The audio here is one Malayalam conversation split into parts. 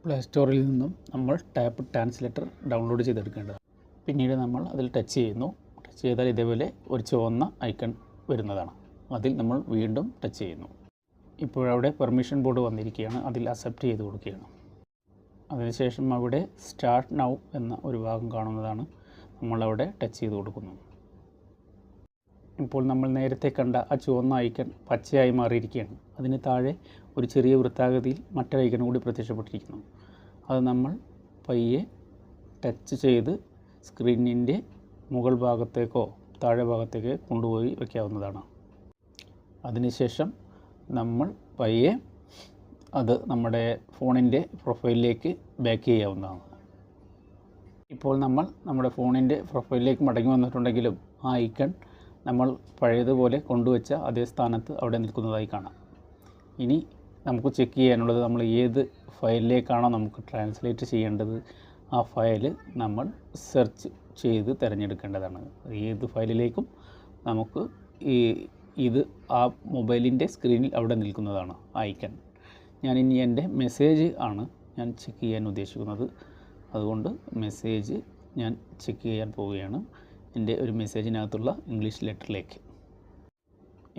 പ്ലേ സ്റ്റോറിൽ നിന്നും നമ്മൾ ടാപ്പ് ട്രാൻസ്ലേറ്റർ ഡൗൺലോഡ് ചെയ്തെടുക്കേണ്ടതാണ്. പിന്നീട് നമ്മൾ അതിൽ ടച്ച് ചെയ്യുന്നു. ടച്ച് ചെയ്താൽ ഇതേപോലെ ഒരു ചുവന്ന ഐക്കൺ വരുന്നതാണ്. അതിൽ നമ്മൾ വീണ്ടും ടച്ച് ചെയ്യുന്നു. ഇപ്പോഴവിടെ പെർമിഷൻ ബോർഡ് വന്നിരിക്കുകയാണ്. അതിൽ അക്സെപ്റ്റ് ചെയ്ത് കൊടുക്കുകയാണ്. അതിനുശേഷം അവിടെ സ്റ്റാർട്ട് നൗ എന്ന ഒരു ഭാഗം കാണുന്നതാണ്. നമ്മളവിടെ ടച്ച് ചെയ്ത് കൊടുക്കുന്നു. ഇപ്പോൾ നമ്മൾ നേരത്തെ കണ്ട ആ ചുവന്ന ഐക്കൺ പച്ചയായി മാറിയിരിക്കുകയാണ്. അതിന് താഴെ ഒരു ചെറിയ വൃത്താകൃതിയിൽ മറ്റൊരു ഐക്കൺ കൂടി പ്രത്യക്ഷപ്പെട്ടിരിക്കുന്നു. അത് നമ്മൾ പയ്യെ ടച്ച് ചെയ്ത് സ്ക്രീനിൻ്റെ മുകൾ ഭാഗത്തേക്കോ താഴെ ഭാഗത്തേക്കോ കൊണ്ടുപോയി വയ്ക്കാവുന്നതാണ്. അതിനുശേഷം നമ്മൾ പയ്യെ അത് നമ്മുടെ ഫോണിൻ്റെ പ്രൊഫൈലിലേക്ക് ബാക്ക് ചെയ്യാവുന്നതാണ്. ഇപ്പോൾ നമ്മൾ നമ്മുടെ ഫോണിൻ്റെ പ്രൊഫൈലിലേക്ക് മടങ്ങി വന്നിട്ടുണ്ടെങ്കിലും ആ ഐക്കൺ നമ്മൾ പഴയതുപോലെ കൊണ്ടുവച്ച അതേ സ്ഥാനത്ത് അവിടെ നിൽക്കുന്നതായി കാണാം. ഇനി നമുക്ക് ചെക്ക് ചെയ്യാനുള്ളത് നമ്മൾ ഏത് ഫയലിലേക്കാണോ നമുക്ക് ട്രാൻസ്ലേറ്റ് ചെയ്യേണ്ടത് ആ ഫയൽ നമ്മൾ സെർച്ച് ചെയ്ത് തിരഞ്ഞെടുക്കേണ്ടതാണ്. ഏത് ഫയലിലേക്കും നമുക്ക് ഇത് ആ മൊബൈലിൻ്റെ സ്ക്രീനിൽ അവിടെ നിൽക്കുന്നതാണ് ഐക്കൺ. ഞാനിനി എൻ്റെ മെസ്സേജ് ആണ് ഞാൻ ചെക്ക് ചെയ്യാൻ ഉദ്ദേശിക്കുന്നത്. അതുകൊണ്ട് മെസ്സേജ് ഞാൻ ചെക്ക് ചെയ്യാൻ പോവുകയാണ്. എൻ്റെ ഒരു മെസ്സേജിനകത്തുള്ള ഇംഗ്ലീഷ് ലെറ്ററിലേക്ക്.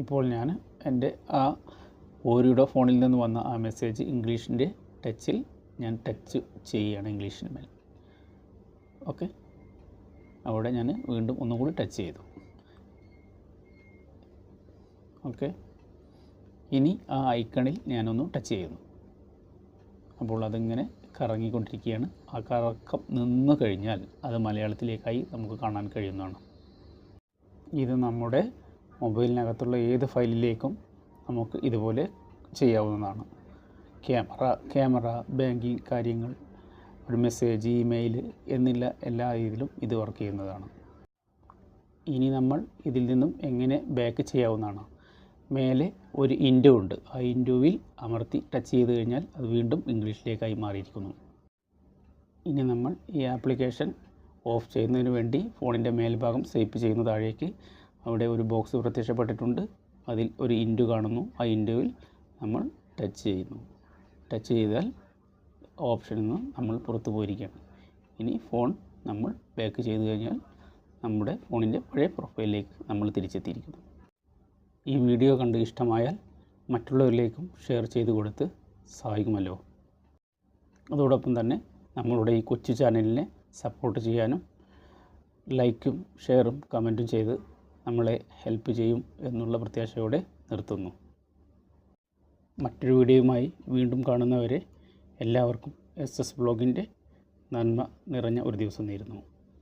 ഇപ്പോൾ ഞാൻ എൻ്റെ ആ ഓരിയുടെ ഫോണിൽ നിന്ന് വന്ന ആ മെസ്സേജ് ഇംഗ്ലീഷിൻ്റെ ടച്ചിൽ ഞാൻ ടച്ച് ചെയ്യുകയാണ് ഇംഗ്ലീഷിന് മേൽ. ഓക്കെ, അവിടെ ഞാൻ വീണ്ടും ഒന്നും കൂടി ടച്ച് ചെയ്തു. ഓക്കെ, ഇനി ആ ഐക്കണിൽ ഞാനൊന്ന് ടച്ച് ചെയ്യുന്നു. അപ്പോൾ അതിങ്ങനെ കറങ്ങിക്കൊണ്ടിരിക്കുകയാണ്. ആ കറക്കം നിന്ന് കഴിഞ്ഞാൽ അത് മലയാളത്തിലേക്കായി നമുക്ക് കാണാൻ കഴിയുന്നതാണ്. ഇത് നമ്മുടെ മൊബൈലിനകത്തുള്ള ഏത് ഫയലിലേക്കും നമുക്ക് ഇതുപോലെ ചെയ്യാവുന്നതാണ്. ക്യാമറ, ബാങ്കിങ് കാര്യങ്ങൾ, ഒരു മെസ്സേജ്, ഇമെയിൽ എന്നില്ല എല്ലാ രീതിയിലും ഇത് വർക്ക് ചെയ്യുന്നതാണ്. ഇനി നമ്മൾ ഇതിൽ നിന്നും എങ്ങനെ ബാക്ക് ചെയ്യാവുന്നതാണ്. മേലെ ഒരു ഇൻഡോ ഉണ്ട്. ആ ഇൻഡോയിൽ അമർത്തി ടച്ച് ചെയ്ത് കഴിഞ്ഞാൽ അത് വീണ്ടും ഇംഗ്ലീഷിലേക്കായി മാറിയിരിക്കുന്നു. ഇനി നമ്മൾ ഈ ആപ്ലിക്കേഷൻ ഓഫ് ചെയ്യുന്നതിന് വേണ്ടി ഫോണിൻ്റെ മേൽഭാഗം സ്വൈപ്പ് ചെയ്യുന്ന താഴേക്ക് അവിടെ ഒരു ബോക്സ് പ്രത്യക്ഷപ്പെട്ടിട്ടുണ്ട്. അതിൽ ഒരു ഇൻഡോ കാണുന്നു. ആ ഇൻഡോയിൽ നമ്മൾ ടച്ച് ചെയ്യുന്നു. ടച്ച് ചെയ്താൽ ഓപ്ഷനിൽ നിന്ന് നമ്മൾ പുറത്തു പോയിരിക്കുകയാണ്. ഇനി ഫോൺ നമ്മൾ ബാക്ക് ചെയ്ത് കഴിഞ്ഞാൽ നമ്മുടെ ഫോണിൻ്റെ പഴയ പ്രൊഫൈലിലേക്ക് നമ്മൾ തിരിച്ചെത്തിയിരിക്കുന്നു. ഈ വീഡിയോ കണ്ട് ഇഷ്ടമായാൽ മറ്റുള്ളവരിലേക്കും ഷെയർ ചെയ്ത് കൊടുത്ത് സഹായിക്കുമല്ലോ. അതോടൊപ്പം തന്നെ നമ്മളുടെ ഈ കൊച്ചു ചാനലിനെ സപ്പോർട്ട് ചെയ്യാനും ലൈക്കും ഷെയറും കമൻറ്റും ചെയ്ത് നമ്മളെ ഹെൽപ്പ് ചെയ്യും എന്നുള്ള പ്രത്യാശയോടെ നിർത്തുന്നു. മറ്റൊരു വീഡിയോയുമായി വീണ്ടും കാണുന്നവരെ എല്ലാവർക്കും SS ബ്ലോഗിൻ്റെ നന്മ നിറഞ്ഞ ഒരു ദിവസം നേരുന്നു.